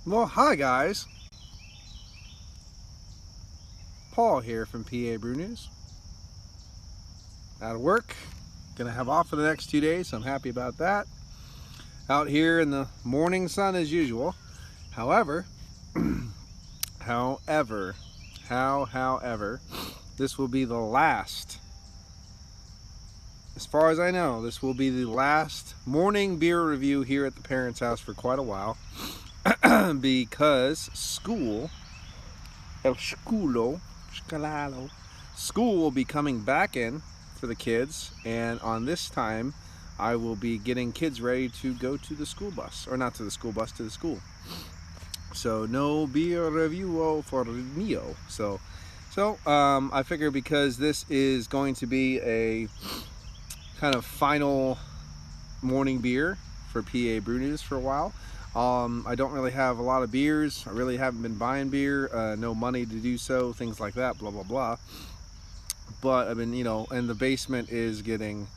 Well, hi guys. Paul here from PABrewNews. Out of work. Gonna have off for the next 2 days, so I'm happy about that. Out here in the morning sun as usual. However, however, this will be the last, as far as I know, this will be the last morning beer review here at the parents' house for quite a while. Because school will be coming back in for the kids, and on this time I will be getting kids ready to go to the school bus, or not to the school bus, to the school. So no beer review for Neo. So I figure because this is going to be a kind of final morning beer for PABrewNews for a while. I don't really have a lot of beers. I really haven't been buying beer, no money to do so, things like that, blah, blah, blah. But I've been, and the basement is getting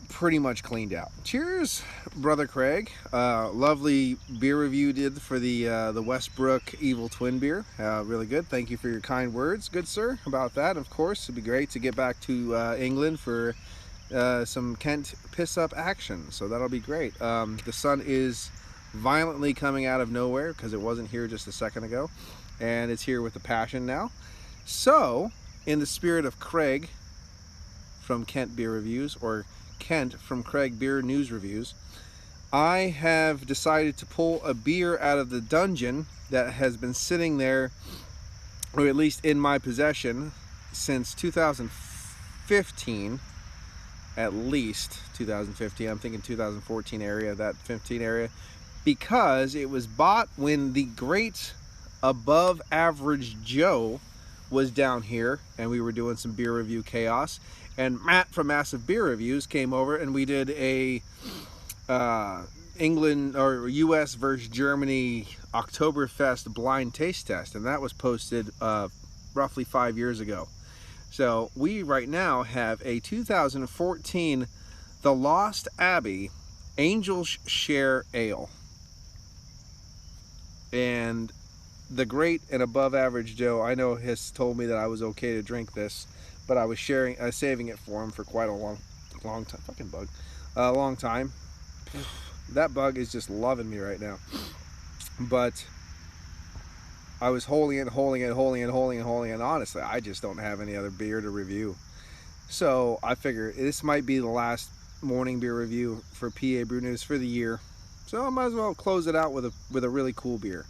pretty much cleaned out. Cheers, Brother Craig. Lovely beer review did for the Westbrook Evil Twin beer. Really good. Thank you for your kind words, good sir, about that. Of course, it'd be great to get back to England for some Kent piss up action, so that'll be great. The sun is violently coming out of nowhere because it wasn't here just a second ago, and it's here with a passion now. So in the spirit of Craig from Kent Beer Reviews, or Kent from Craig Beer News Reviews, I have decided to pull a beer out of the dungeon that has been sitting there, or at least in my possession, since 2015. At least 2015. I'm thinking 2014 area, that 15 area, because it was bought when the great Above Average Joe was down here and we were doing some beer review chaos, and Matt from Massive Beer Reviews came over and we did a England or US versus Germany Oktoberfest blind taste test, and that was posted roughly 5 years ago. So we right now have a 2014 The Lost Abbey Angel's Share Ale. And the great and above average Joe, I know, has told me that I was okay to drink this, but I was saving it for him for quite a long time. Fucking bug. A long time. That bug is just loving me right now. But I was holding it, and honestly, I just don't have any other beer to review. So I figure this might be the last morning beer review for PABrewNews for the year. So I might as well close it out with a really cool beer.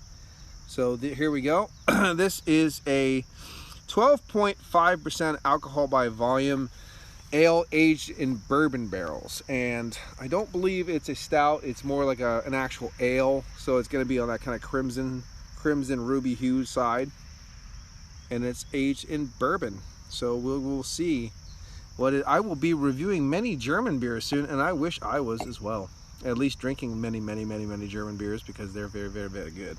So here we go. This is a 12.5% alcohol by volume ale aged in bourbon barrels, and I don't believe it's a stout. It's more like an actual ale, so it's going to be on that kind of crimson ruby hue side, and it's aged in bourbon. So we'll see what I will be reviewing many German beers soon, and I wish I was as well, at least drinking many German beers, because they're very good.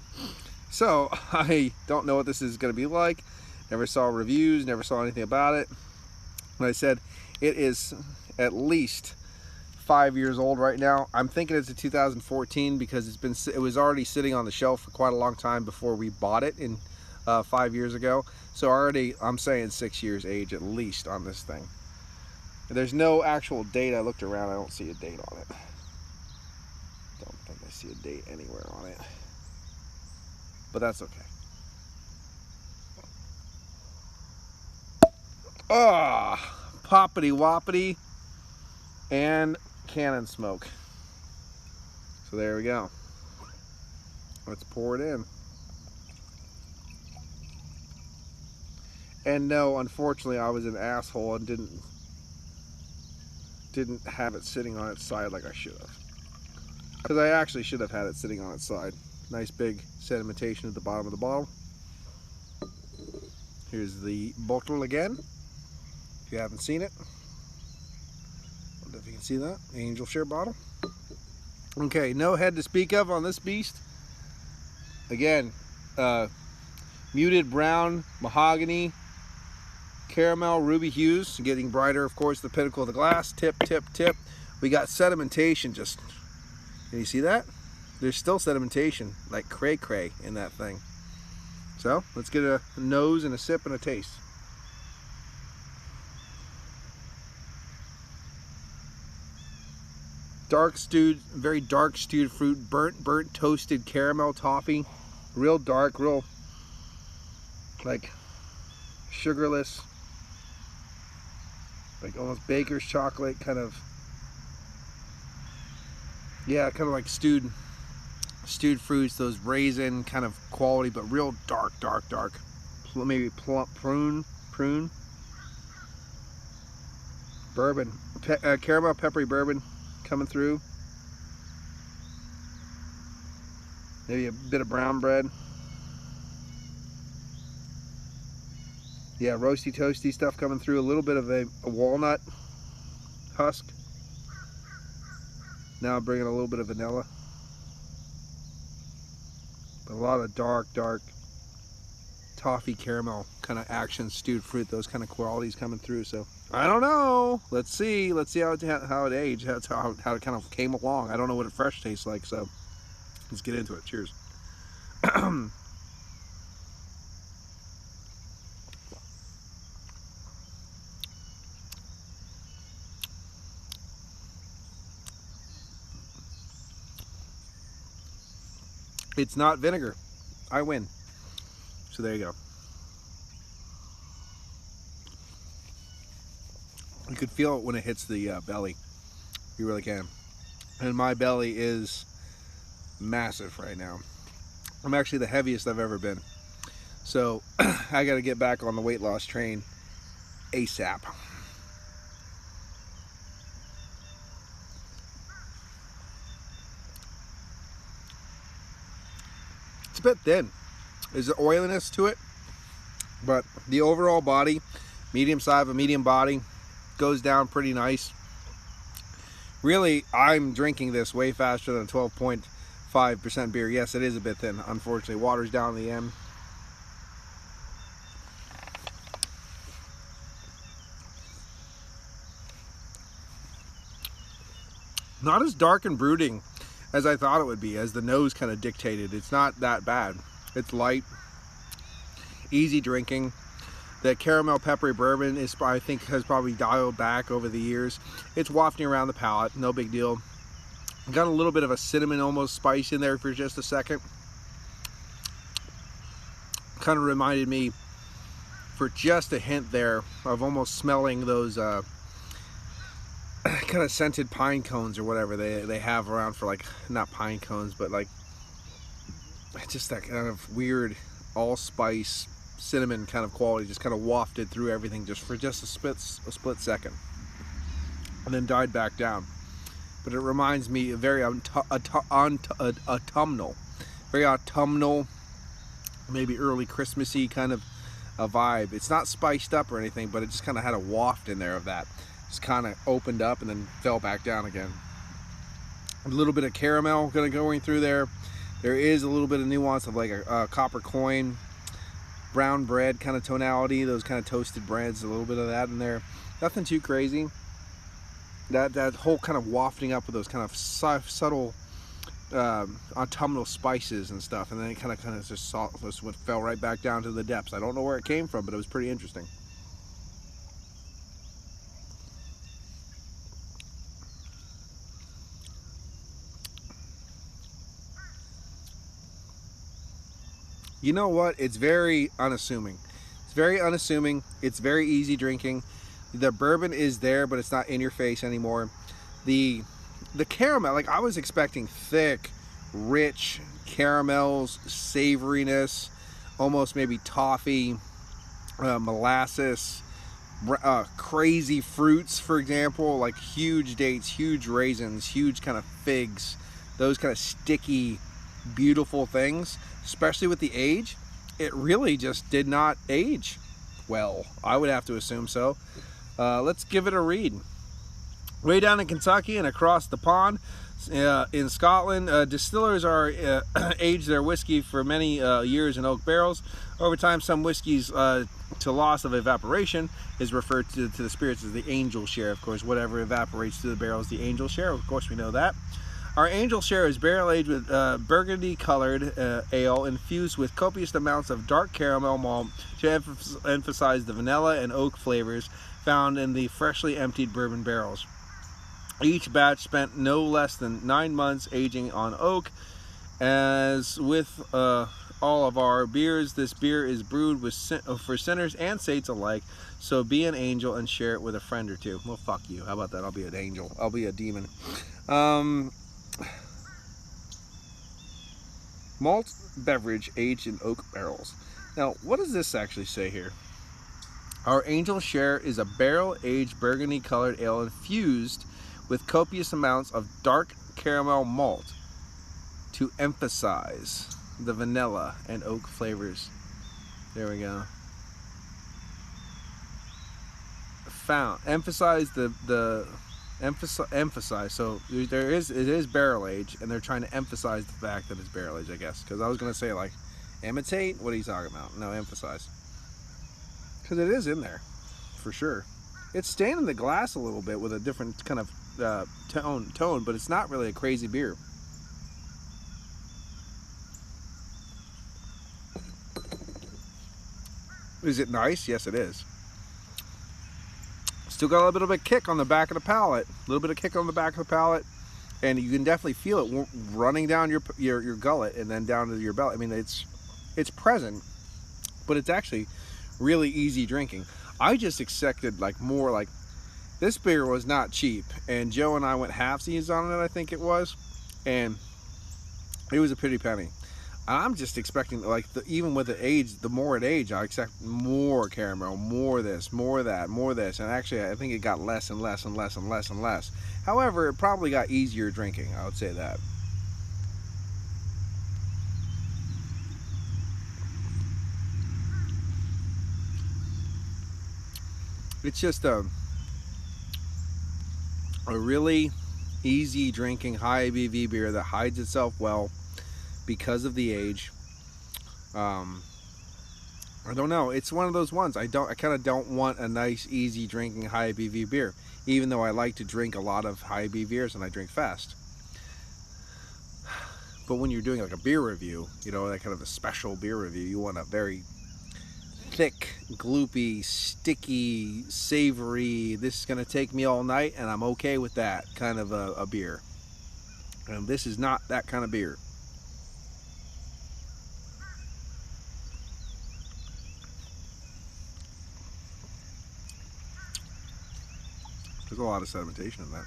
So I don't know what this is going to be like. Never saw reviews, never saw anything about it. Like I said, it is at least 5 years old right now. I'm thinking it's a 2014 because it was already sitting on the shelf for quite a long time before we bought it in 5 years ago. So already I'm saying 6 years age at least on this thing. There's no actual date. I looked around, I don't see a date on it. Don't think I see a date anywhere on it, but that's okay. Poppity whoppity and cannon smoke. So there we go. Let's pour it in. And no, unfortunately, I was an asshole and didn't have it sitting on its side like I should have. Because I actually should have had it sitting on its side. Nice big sedimentation at the bottom of the bottle. Here's the bottle again, if you haven't seen it. I don't know if you can see that. Angel Share bottle. Okay, no head to speak of on this beast. Again, muted brown, mahogany, caramel, ruby hues, getting brighter, of course, the pinnacle of the glass. Tip. We got sedimentation just, can you see that? there's still sedimentation, like cray-cray in that thing. So let's get a nose and a sip and a taste. Dark stewed, very dark stewed fruit, burnt toasted caramel toffee, real dark, real like sugarless, like almost baker's chocolate kind of. Yeah, kind of like stewed fruits, those raisin kind of quality, but real dark. Maybe prune, bourbon, caramel peppery bourbon coming through. Maybe a bit of brown bread. Yeah, roasty toasty stuff coming through. A little bit of a walnut husk. Now I'm bringing a little bit of vanilla. But a lot of dark toffee caramel kind of action, stewed fruit, those kind of qualities coming through. So I don't know. Let's see how it aged. That's how it kind of came along. I don't know what a fresh tastes like. So let's get into it. Cheers. It's not vinegar. I win. So there you go. You could feel it when it hits the belly. You really can. And my belly is massive right now. I'm actually the heaviest I've ever been. So I got to get back on the weight loss train ASAP. It's a bit thin. There's an oiliness to it, but the overall body, medium size, a medium body, goes down pretty nice. Really, I'm drinking this way faster than a 12.5% beer. Yes, it is a bit thin. Unfortunately, water's down the end. Not as dark and brooding as I thought it would be, as the nose kind of dictated. It's not that bad. It's light, easy drinking. The caramel peppery bourbon is, I think, has probably dialed back over the years. It's wafting around the palate, no big deal. Got a little bit of a cinnamon almost spice in there for just a second. Kind of reminded me, for just a hint there, of almost smelling those kind of scented pine cones or whatever they have around for, like, not pine cones, but like just that kind of weird allspice cinnamon kind of quality, just kind of wafted through everything just for just a split second, and then died back down. But it reminds me of very autumnal, maybe early Christmassy kind of a vibe. It's not spiced up or anything, but it just kind of had a waft in there of that. Just kind of opened up and then fell back down again. A little bit of caramel going through there. There is a little bit of nuance of like a copper coin, brown bread kind of tonality, those kind of toasted breads, a little bit of that in there. Nothing too crazy. That whole kind of wafting up with those kind of subtle autumnal spices and stuff, and then it kind of just fell right back down to the depths. I don't know where it came from, but it was pretty interesting. You know what? It's very unassuming. It's very unassuming. It's very easy drinking. The bourbon is there, but it's not in your face anymore. The caramel, like I was expecting thick, rich caramels, savoriness, almost maybe toffee, molasses, crazy fruits, for example, like huge dates, huge raisins, huge kind of figs, those kind of sticky, beautiful things. Especially with the age, it really just did not age well. I would have to assume so. Let's give it a read. Way down in Kentucky and across the pond in Scotland, distillers are age their whiskey for many years in oak barrels. Over time, some whiskeys to loss of evaporation is referred to the spirits as the angel share. Of course, whatever evaporates through the barrel is the angel share. Of course, we know that. Our Angel Share is barrel-aged with burgundy-colored ale infused with copious amounts of dark caramel malt to emphasize the vanilla and oak flavors found in the freshly emptied bourbon barrels. Each batch spent no less than 9 months aging on oak. As with all of our beers, this beer is brewed for sinners and saints alike. So be an angel and share it with a friend or two. Well, fuck you. How about that? I'll be an angel. I'll be a demon. Malt beverage aged in oak barrels. Now, what does this actually say here? Our Angel Share is a barrel-aged burgundy-colored ale infused with copious amounts of dark caramel malt to emphasize the vanilla and oak flavors. There we go. Emphasize emphasize. So it is barrel aged, and they're trying to emphasize the fact that it's barrel aged, I guess. Because I was gonna say like imitate. What are you talking about? No, emphasize. Because it is in there, for sure. It's staying in the glass a little bit with a different kind of tone, but it's not really a crazy beer. Is it nice? Yes, it is. Still got a little bit of a kick on the back of the palate. A little bit of kick on the back of the palate, and you can definitely feel it running down your gullet and then down to your belly. I mean, it's present, but it's actually really easy drinking. I just expected like more. Like, this beer was not cheap, and Joe and I went halfsies on it, I think it was, and it was a pretty penny. I'm just expecting, like, even with the age, the more it aged, I expect more caramel, more this, more that, more this, and actually I think it got less and less and less and less and less. However, it probably got easier drinking, I would say that. It's just a really easy drinking, high ABV beer that hides itself well because of the age. I don't know, it's one of those ones. I kind of don't want a nice, easy drinking, high ABV beer, even though I like to drink a lot of high ABV beers and I drink fast. But when you're doing like a beer review, you know, that kind of a special beer review, you want a very thick, gloopy, sticky, savory, this is gonna take me all night and I'm okay with that kind of a beer. And this is not that kind of beer. There's a lot of sedimentation in that.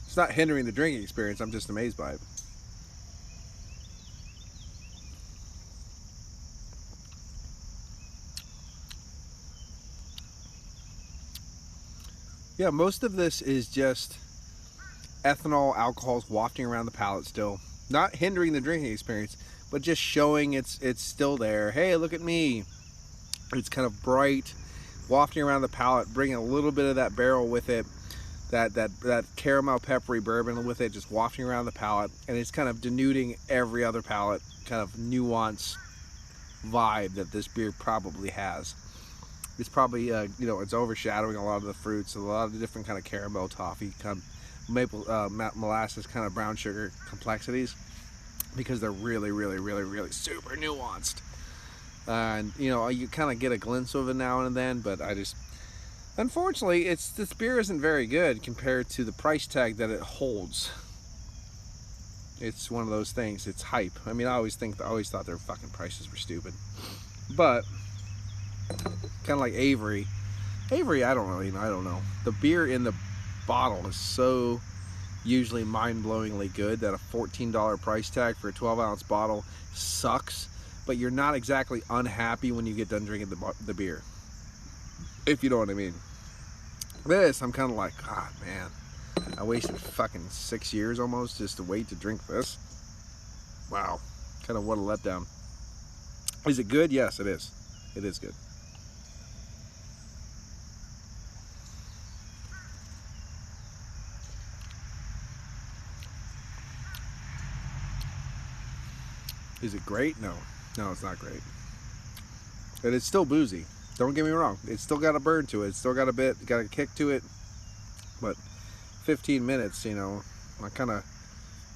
It's not hindering the drinking experience, I'm just amazed by it. Yeah, most of this is just ethanol, alcohols wafting around the palate still. Not hindering the drinking experience, but just showing it's still there. Hey, look at me. It's kind of bright, wafting around the palate, bringing a little bit of that barrel with it, that caramel peppery bourbon with it, just wafting around the palate, and it's kind of denuding every other palate kind of nuance vibe that this beer probably has. It's probably you know, it's overshadowing a lot of the fruits, a lot of the different kind of caramel, toffee, kind of maple, molasses, kind of brown sugar complexities, because they're really super nuanced. And you know, you kind of get a glimpse of it now and then, but I just, unfortunately, this beer isn't very good compared to the price tag that it holds. It's one of those things. It's hype. I mean, I always thought their fucking prices were stupid, but kind of like Avery, I don't know. The beer in the bottle is so usually mind-blowingly good that a $14 price tag for a 12-ounce bottle sucks, but you're not exactly unhappy when you get done drinking the beer, if you know what I mean. This, I'm kind of like, God, man, I wasted fucking 6 years almost just to wait to drink this. Wow, kind of what a letdown. Is it good? Yes, it is. It is good. Is it great? No. No, it's not great. And it's still boozy. Don't get me wrong. It's still got a burn to it. It's still got a kick to it. But 15 minutes, you know, I kind of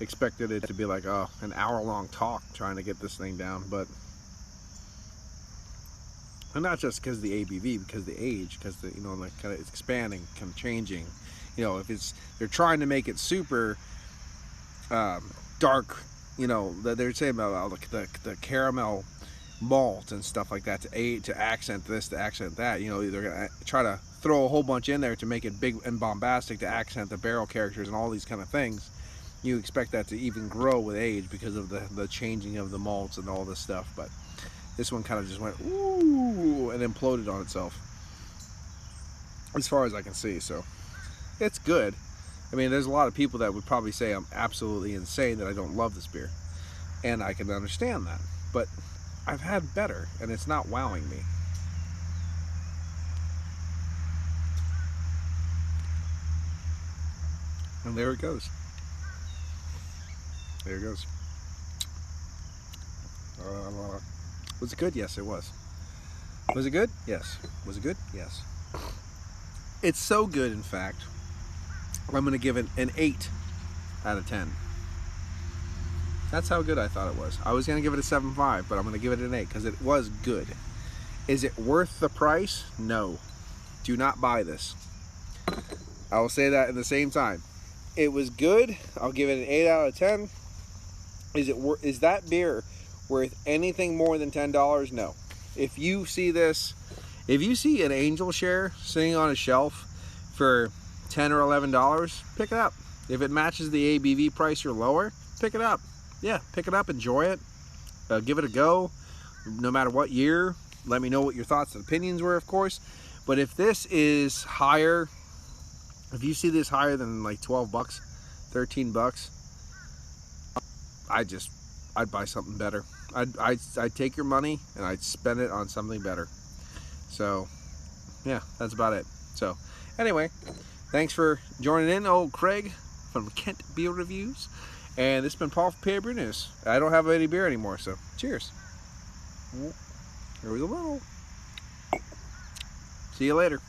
expected it to be like an hour-long talk trying to get this thing down, but and not just because of the ABV, because of the age, because the like kind of it's expanding, kind of changing. If they're trying to make it super dark, that they're saying about the caramel malt and stuff like that to accent this, to accent that. They're gonna try to throw a whole bunch in there to make it big and bombastic to accent the barrel characters and all these kind of things. You expect that to even grow with age because of the changing of the malts and all this stuff. But this one kind of just went ooh and imploded on itself, as far as I can see. So it's good. I mean, there's a lot of people that would probably say I'm absolutely insane that I don't love this beer, and I can understand that. But I've had better, and it's not wowing me. And there it goes. There it goes. Was it good? Yes, it was. Was it good? Yes. Was it good? Yes. It's so good, in fact, I'm going to give it an 8 out of 10. That's how good I thought it was. I was going to give it a 7.5, but I'm going to give it an 8 because it was good. Is it worth the price? No. Do not buy this. I will say that in the same time. It was good. I'll give it an 8 out of 10. Is that beer worth anything more than $10? No. If you see this, if you see an Angel Share sitting on a shelf for $10 or $11, pick it up. If it matches the ABV price or lower, pick it up. Yeah, pick it up, enjoy it, give it a go, no matter what year. Let me know what your thoughts and opinions were, of course. But if this is higher, if you see this higher than like 12 bucks, 13 bucks, I'd buy something better. I'd take your money and I'd spend it on something better. So yeah, that's about it. So anyway, thanks for joining in, old Craig from Kent Beer Reviews. And this has been Paul from PABrewNews. I don't have any beer anymore, so cheers. Here we go. See you later.